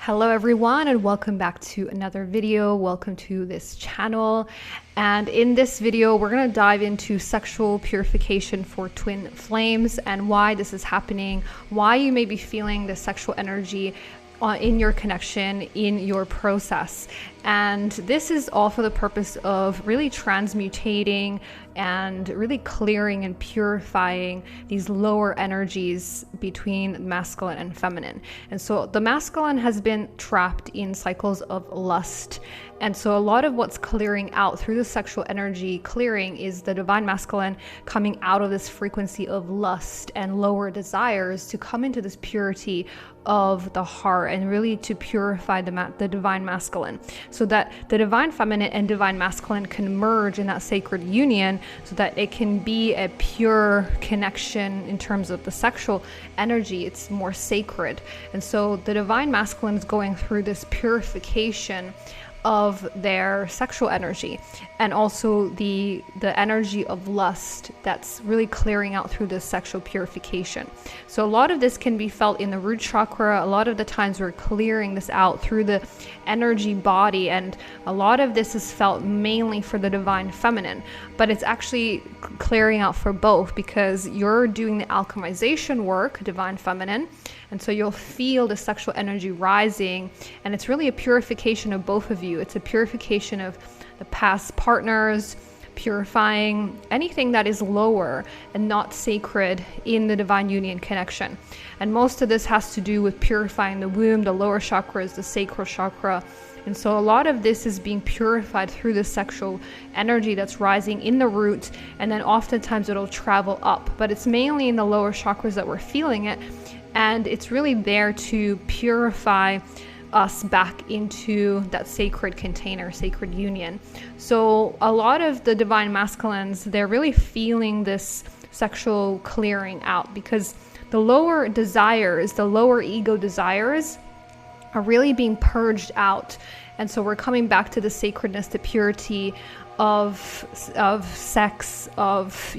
Hello everyone, and welcome back to another video. Welcome to this channel. And in this video, we're going to dive into sexual purification for twin flames and why this is happening, why you may be feeling the sexual energy in your connection, in your process. And this is all for the purpose of really transmutating and really clearing and purifying these lower energies between masculine and feminine. And so the masculine has been trapped in cycles of lust. And so a lot of what's clearing out through the sexual energy clearing is the divine masculine coming out of this frequency of lust and lower desires to come into this purity of the heart and really to purify the divine masculine, so that the divine feminine and divine masculine can merge in that sacred union, so that it can be a pure connection in terms of the sexual energy. It's more sacred. And so the divine masculine is going through this purification of their sexual energy, and also the energy of lust that's really clearing out through this sexual purification. So a lot of this can be felt in the root chakra. A lot of the times we're clearing this out through the energy body, and a lot of this is felt mainly for the divine feminine, but it's actually clearing out for both, because you're doing the alchemization work, divine feminine, and so you'll feel the sexual energy rising, and it's really a purification of both of you. It's a purification of the past partners, purifying anything that is lower and not sacred in the divine union connection. And most of this has to do with purifying the womb, the lower chakras, the sacral chakra. And so a lot of this is being purified through the sexual energy that's rising in the root, and then oftentimes it'll travel up, but it's mainly in the lower chakras that we're feeling it. And it's really there to purify us back into that sacred container, sacred union. So a lot of the divine masculines, they're really feeling this sexual clearing out, because the lower desires, the lower ego desires are really being purged out. And so we're coming back to the sacredness, the purity of sex, of,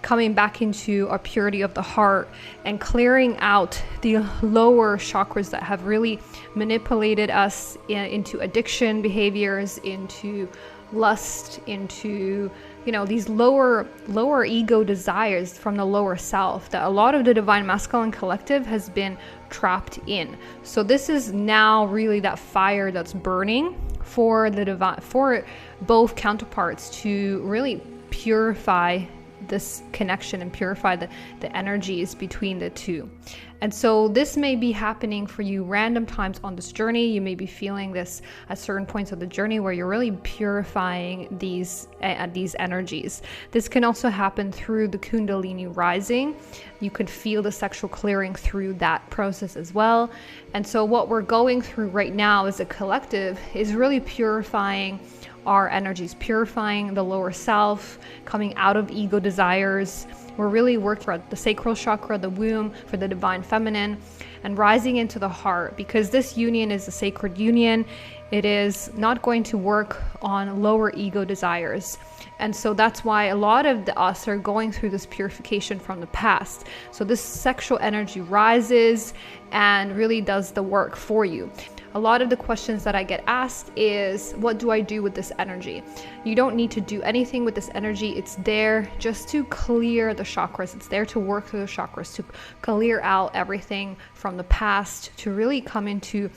coming back into our purity of the heart and clearing out the lower chakras that have really manipulated us into addiction behaviors, into lust, into these lower ego desires from the lower self that a lot of the divine masculine collective has been trapped in. So this is now really that fire that's burning for the divine, for both counterparts, to really purify this connection and purify the energies between the two. And so this may be happening for you random times on this journey. You may be feeling this at certain points of the journey where you're really purifying these energies. This can also happen through the Kundalini rising. You could feel the sexual clearing through that process as well. And so what we're going through right now as a collective is really purifying our energies, purifying the lower self, coming out of ego desires. We're really working for the sacral chakra, the womb, for the divine feminine, and rising into the heart, because this union is a sacred union. It is not going to work on lower ego desires. And so that's why a lot of us are going through this purification from the past. So this sexual energy rises and really does the work for you. A lot of the questions that I get asked is, what do I do with this energy? You don't need to do anything with this energy. It's there just to clear the chakras. It's there to work through the chakras, to clear out everything from the past, to really come into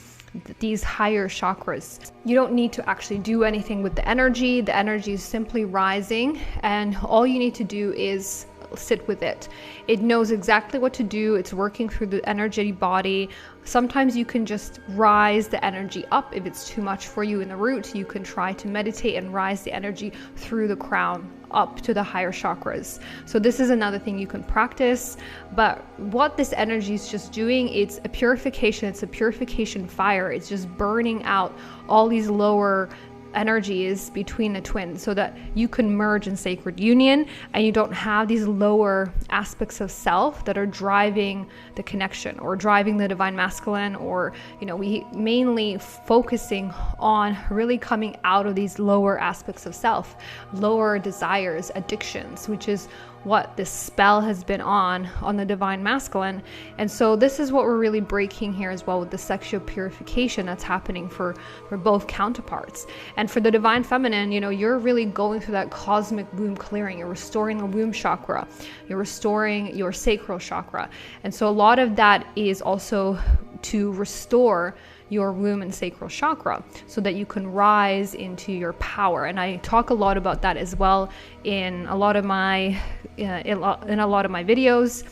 these higher chakras. You don't need to actually do anything with the energy. The energy is simply rising, and all you need to do is sit with it. It knows exactly what to do. It's working through the energy body. Sometimes you can just rise the energy up. If it's too much for you in the root, you can try to meditate and rise the energy through the crown up to the higher chakras. So this is another thing you can practice. But what this energy is just doing, it's a purification. It's a purification fire. It's just burning out all these lower energies between the twins, so that you can merge in sacred union and you don't have these lower aspects of self that are driving the connection or driving the divine masculine, or we mainly focusing on really coming out of these lower aspects of self, lower desires, addictions, which is what this spell has been on the divine masculine. And so this is what we're really breaking here as well, with the sexual purification that's happening for both counterparts. And for the divine feminine, you know, you're really going through that cosmic womb clearing. You're restoring the womb chakra, you're restoring your sacral chakra. And so a lot of that is also to restore your womb and sacral chakra so that you can rise into your power. And I talk a lot about that as well in a lot of my videos.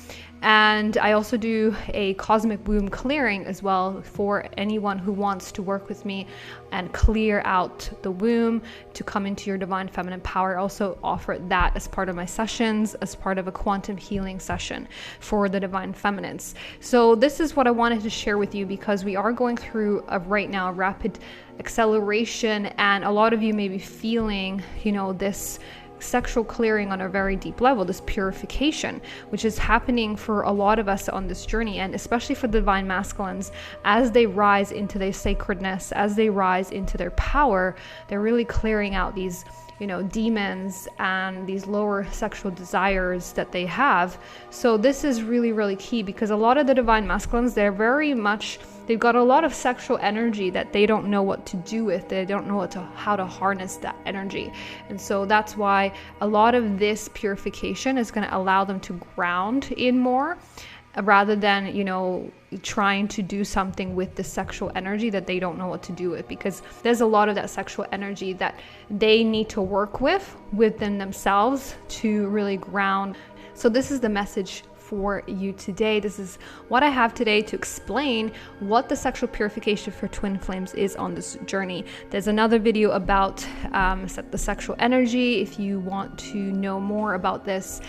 And I also do a cosmic womb clearing as well for anyone who wants to work with me and clear out the womb to come into your divine feminine power. I also offer that as part of my sessions, as part of a quantum healing session for the divine feminines. So this is what I wanted to share with you, because we are going through right now a rapid acceleration, and a lot of you may be feeling, you know, this sexual clearing on a very deep level, this purification, which is happening for a lot of us on this journey. And especially for the divine masculines, as they rise into their sacredness, as they rise into their power, they're really clearing out these, you know, demons and these lower sexual desires that they have. So this is really, really key, because a lot of the divine masculines, they've got a lot of sexual energy that they don't know what to do with. They don't know how to harness that energy. And so that's why a lot of this purification is going to allow them to ground in more, rather than, you know, trying to do something with the sexual energy that they don't know what to do with, because there's a lot of that sexual energy that they need to work with within themselves to really ground. So this is the message for you today. This is what I have today to explain what the sexual purification for twin flames is on this journey. There's another video about the sexual energy if you want to know more about this.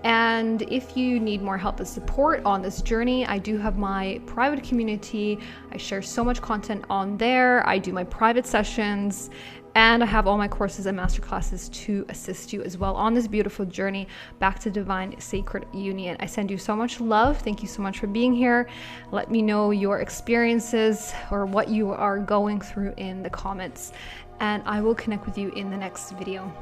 And if you need more help and support on this journey, I do have my private community. I share so much content on there. I do my private sessions, and I have all my courses and masterclasses to assist you as well on this beautiful journey back to divine sacred union. I send you so much love. Thank you so much for being here. Let me know your experiences or what you are going through in the comments, and I will connect with you in the next video.